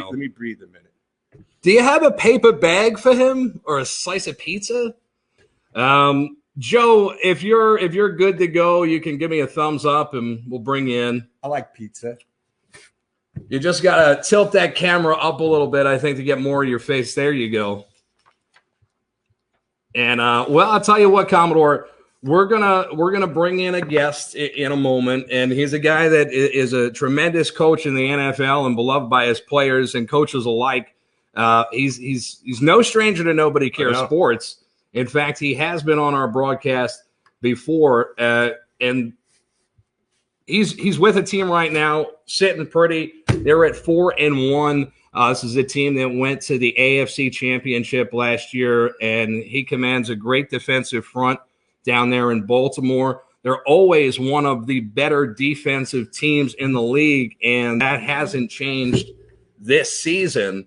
Let me breathe a minute. Do you have a paper bag for him or a slice of pizza? Joe, if you're good to go, you can give me a thumbs up and we'll bring you in. I like pizza. You just gotta tilt that camera up a little bit, I think, to get more of your face. There you go. And well, I'll tell you what, Commodore, we're gonna bring in a guest in a moment, and he's a guy that is a tremendous coach in the NFL and beloved by his players and coaches alike. He's no stranger to Nobody Cares Sports. In fact, he has been on our broadcast before, and he's with a team right now, sitting pretty. They're at 4-1. This is a team that went to the AFC Championship last year, and he commands a great defensive front down there in Baltimore. They're always one of the better defensive teams in the league, and that hasn't changed this season.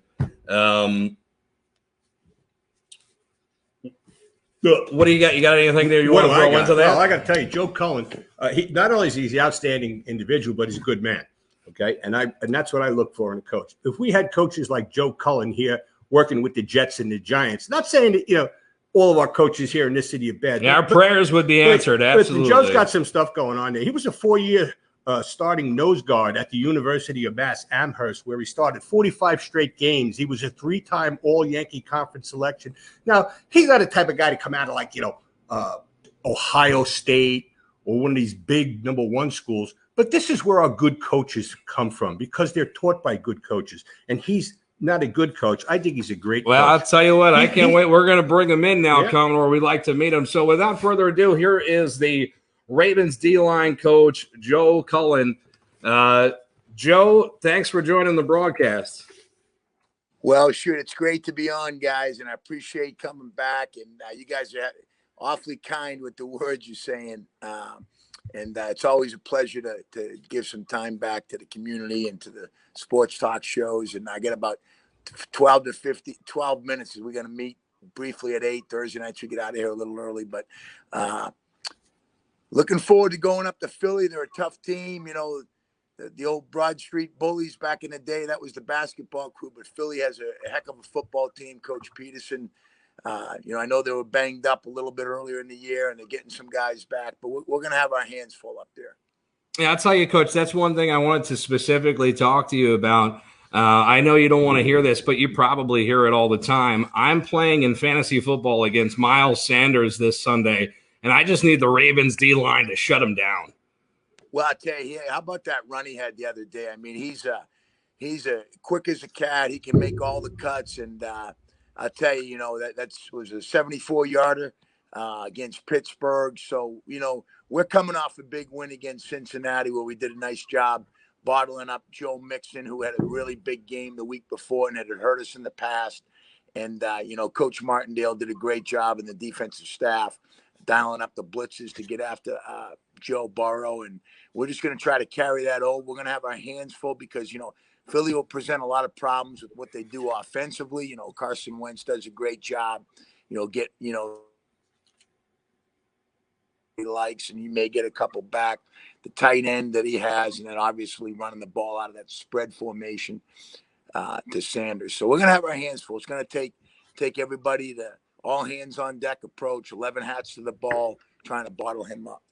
What do you got? You got anything there you want to throw into that? Well, I got to tell you, Joe Cullen, he not only is he an outstanding individual, but he's a good man. Okay, and that's what I look for in a coach. If we had coaches like Joe Cullen here working with the Jets and the Giants, not saying that all of our coaches here in this city are bad. Yeah, our prayers would be answered. Absolutely. Joe's got some stuff going on there. He was a 4-year starting nose guard at the University of Mass Amherst, where he started 45 straight games. He was a 3-time All-Yankee Conference selection. Now, he's not the type of guy to come out of Ohio State or one of these big number 1 schools. But this is where our good coaches come from, because they're taught by good coaches. And he's not a good coach. I think he's a great coach. I'll tell you what, I can't wait. We're going to bring him in now, Commodore. We'd like to meet him. So without further ado, here is the Ravens D-line coach, Joe Cullen. Joe, thanks for joining the broadcast. Well, shoot, it's great to be on, guys, and I appreciate coming back. And you guys are awfully kind with the words you're saying. And it's always a pleasure to give some time back to the community and to the sports talk shows. And I get about 12 minutes as we're going to meet briefly at 8 Thursday nights. We get out of here a little early, but looking forward to going up to Philly. They're a tough team. The old Broad Street Bullies back in the day, that was the basketball crew, but Philly has a heck of a football team. Coach Peterson, I know they were banged up a little bit earlier in the year, and they're getting some guys back, but we're going to have our hands full up there. Yeah, I'll tell you, Coach, that's one thing I wanted to specifically talk to you about. I know you don't want to hear this, but you probably hear it all the time. I'm playing in fantasy football against Miles Sanders this Sunday, and I just need the Ravens D-line to shut him down. Well, I tell you, how about that run he had the other day? I mean, he's a quick as a cat. He can make all the cuts, and I'll tell you, that was a 74-yarder against Pittsburgh. So, we're coming off a big win against Cincinnati where we did a nice job bottling up Joe Mixon, who had a really big game the week before and had hurt us in the past. And, Coach Martindale did a great job in the defensive staff dialing up the blitzes to get after Joe Burrow. And we're just going to try to carry that over. We're going to have our hands full because, Philly will present a lot of problems with what they do offensively. Carson Wentz does a great job, he likes, and you may get a couple back. The tight end that he has, and then obviously running the ball out of that spread formation to Sanders. So we're going to have our hands full. It's going to take everybody to all hands on deck approach, 11 hats to the ball, trying to bottle him up.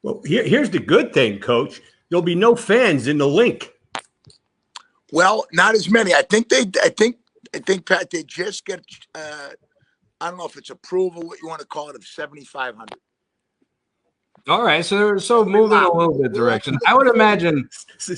Well, here's the good thing, Coach. There'll be no fans in the link. Well, not as many. I think Pat, they just get I don't know if it's approval, what you want to call it, of 7,500. All right, so moving a little bit direction. I would imagine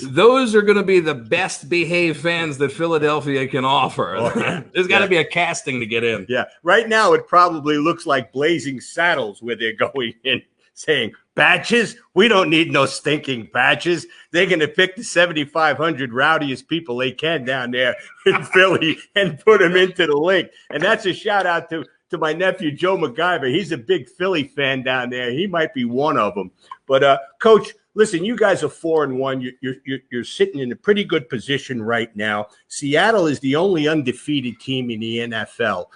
those are going to be the best behaved fans that Philadelphia can offer. Oh, there's got to be a casting to get in. Yeah, right now it probably looks like Blazing Saddles where they're going in saying, badges? We don't need no stinking badges. They're going to pick the 7,500 rowdiest people they can down there in Philly and put them into the link. And that's a shout out to my nephew, Joe MacGyver. He's a big Philly fan down there. He might be one of them. But, Coach, listen, you guys are 4-1. You're sitting in a pretty good position right now. Seattle is the only undefeated team in the NFL.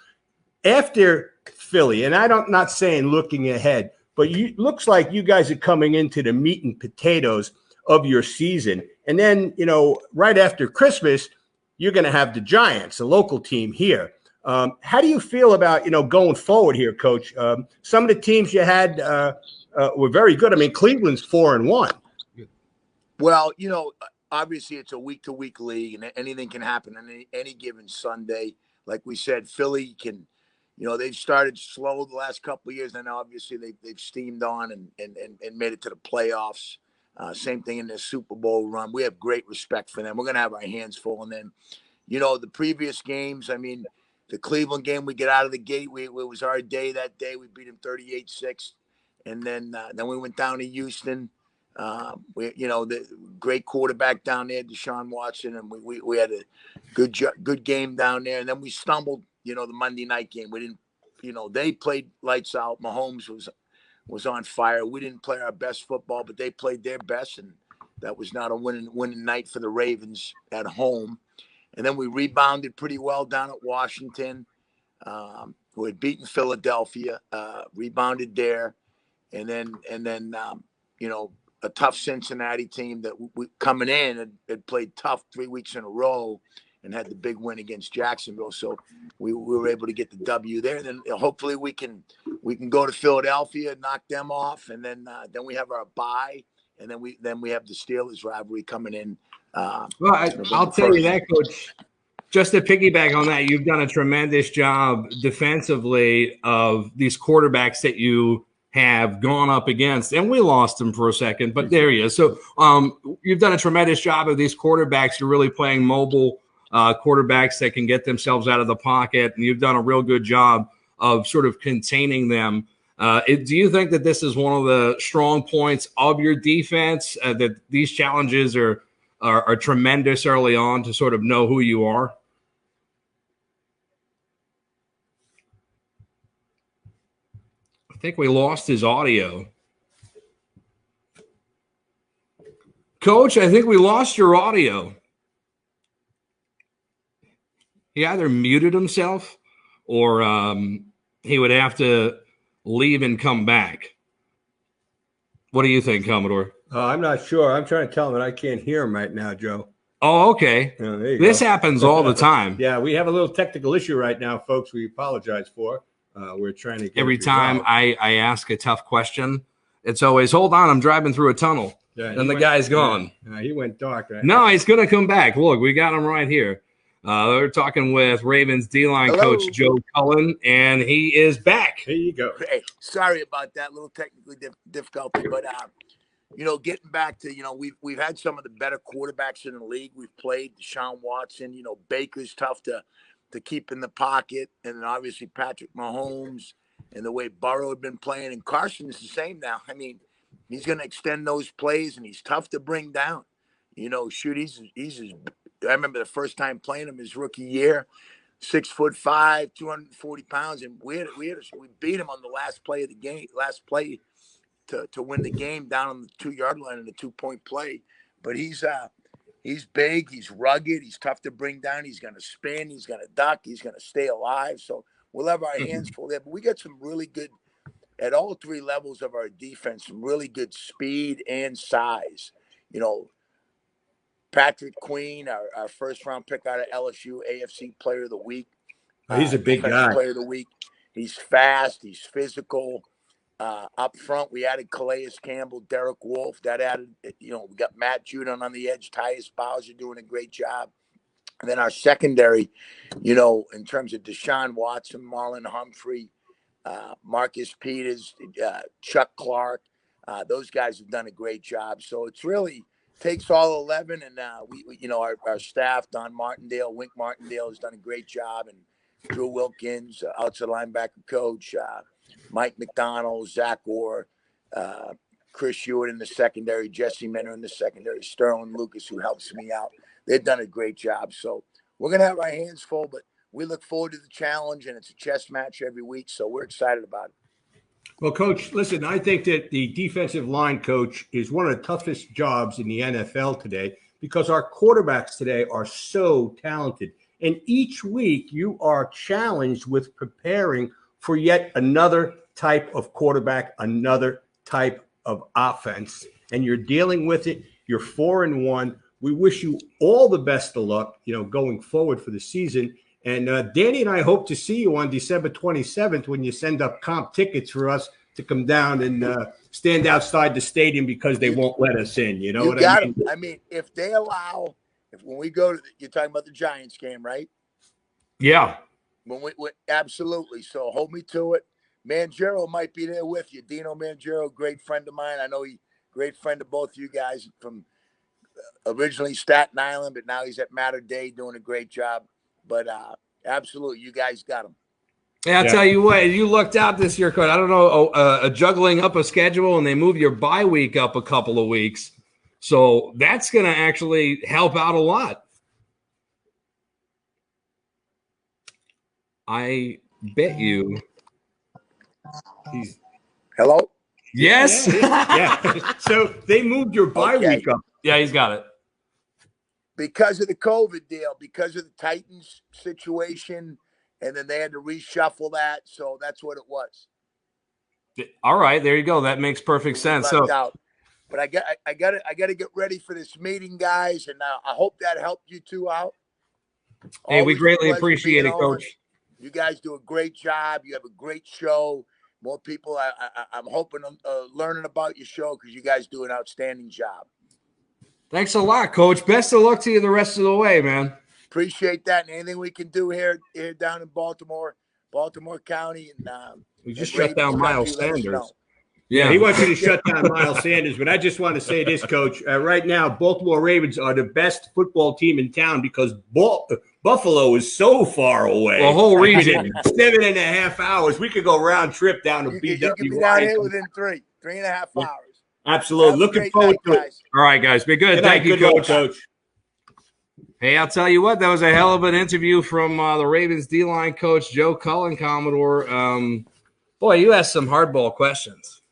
After Philly, and I'm not saying looking ahead, but looks like you guys are coming into the meat and potatoes of your season. And then, right after Christmas, you're going to have the Giants, a local team here. How do you feel about, going forward here, Coach? Some of the teams you had were very good. I mean, Cleveland's 4-1. Well, obviously it's a week-to-week league, and anything can happen on any given Sunday. Like we said, Philly can, they've started slow the last couple of years, and obviously they've steamed on and made it to the playoffs. Same thing in their Super Bowl run. We have great respect for them. We're going to have our hands full. And then, the previous games, I mean, the Cleveland game, we get out of the gate. It was our day that day. We beat them 38-6. And then we went down to Houston. The great quarterback down there, Deshaun Watson, and we had a good game down there. And then we stumbled, the Monday night game. We didn't, they played lights out. Mahomes was on fire. We didn't play our best football, but they played their best, and that was not a winning night for the Ravens at home. And then we rebounded pretty well down at Washington, who had beaten Philadelphia, rebounded there, and then a tough Cincinnati team that we coming in had played tough 3 weeks in a row and had the big win against Jacksonville. So we were able to get the W there. And then hopefully we can go to Philadelphia, knock them off, and then we have our bye, and then we have the Steelers rivalry coming in. Well, I'll tell you that, Coach. Just to piggyback on that, you've done a tremendous job defensively of these quarterbacks that you have gone up against, and we lost them for a second, but there he is. So you've done a tremendous job of these quarterbacks. You're really playing mobile quarterbacks that can get themselves out of the pocket, and you've done a real good job of sort of containing them. Do you think that this is one of the strong points of your defense, that these challenges are tremendous early on to sort of know who you are? I think we lost his audio. Coach, I think we lost your audio. He either muted himself or he would have to leave and come back. What do you think, Commodore? I'm not sure. I'm trying to tell him that I can't hear him right now, Joe. Oh, okay. This happens all the time. Yeah, we have a little technical issue right now, folks. We apologize for. We're trying to get every time I ask a tough question, it's always, hold on, I'm driving through a tunnel. Yeah, and the guy's gone. He went dark, right? No, he's going to come back. Look, we got him right here. We're talking with Ravens D-line coach Joe Cullen, and he is back. Here you go. Hey, sorry about that little technically difficulty, but getting back to we've had some of the better quarterbacks in the league. We've played Deshaun Watson. Baker's tough to keep in the pocket, and then obviously Patrick Mahomes and the way Burrow had been playing, and Carson is the same now. I mean, he's going to extend those plays, and he's tough to bring down. I remember the first time playing him his rookie year, 6'5", 240 pounds, and we beat him on the last play of the game, to win the game down on the 2-yard line in a 2-point play. But he's big, he's rugged, he's tough to bring down. He's going to spin, he's going to duck, he's going to stay alive. So we'll have our hands full there. But we got some really good, at all three levels of our defense, some really good speed and size. Patrick Queen, our first-round pick out of LSU, AFC Player of the Week. He's a big guy. Player of the Week. He's fast. He's physical. Up front, we added Calais Campbell, Derek Wolfe. That added, we got Matt Judon on the edge. Tyus Bowser doing a great job. And then our secondary, in terms of Deshaun Watson, Marlon Humphrey, Marcus Peters, Chuck Clark, those guys have done a great job. So it's really takes all 11, and our staff, Don Martindale, Wink Martindale, has done a great job, and Drew Wilkins, outside linebacker coach, Mike McDonald, Zach Orr, Chris Hewitt in the secondary, Jesse Minner in the secondary, Sterling Lucas, who helps me out. They've done a great job. So we're going to have our hands full, but we look forward to the challenge, and it's a chess match every week, so we're excited about it. Well, Coach, listen, I think that the defensive line coach is one of the toughest jobs in the NFL today because our quarterbacks today are so talented. And each week you are challenged with preparing for yet another type of quarterback, another type of offense. And you're dealing with it. You're 4-1. we wish you all the best of luck, going forward for the season. And Danny and I hope to see you on December 27th when you send up comp tickets for us to come down and stand outside the stadium because they won't let us in. You know what I mean? I mean, if they allow, when we go to, you're talking about the Giants game, right? Yeah. When we absolutely. So hold me to it. Mangiero might be there with you. Dino Mangiero, great friend of mine. I know great friend of both you guys from originally Staten Island, but now he's at Mater Dei doing a great job. But absolutely, you guys got him. Yeah, I'll tell you what, you lucked out this year, Coach. I don't know, juggling up a schedule, and they move your bye week up a couple of weeks. So that's going to actually help out a lot. I bet you. Hello? Yes. Yeah. So they moved your bye week up. Yeah, he's got it. Because of the COVID deal, because of the Titans situation, and then they had to reshuffle that. So that's what it was. All right, there you go. That makes perfect sense. So, out. But I got to get ready for this meeting, guys, and I hope that helped you two out. Hey, Always we greatly appreciate it, Coach. You guys do a great job. You have a great show. More people, I'm hoping, learning about your show because you guys do an outstanding job. Thanks a lot, Coach. Best of luck to you the rest of the way, man. Appreciate that. And anything we can do here down in Baltimore County, and we just shut down Miles Sanders. Yeah, he wants you to shut down Miles Sanders. But I just want to say this, Coach. Right now, Baltimore Ravens are the best football team in town because Buffalo is so far away. The whole region. 7.5 hours. We could go round trip down to BW. You can be down here within 3.5 hours. Absolutely. Looking forward to it. All right, guys. Be good. Thank you, Coach. Hey, I'll tell you what, that was a hell of an interview from the Ravens D-line coach, Joe Cullen, Commodore. Boy, you asked some hardball questions.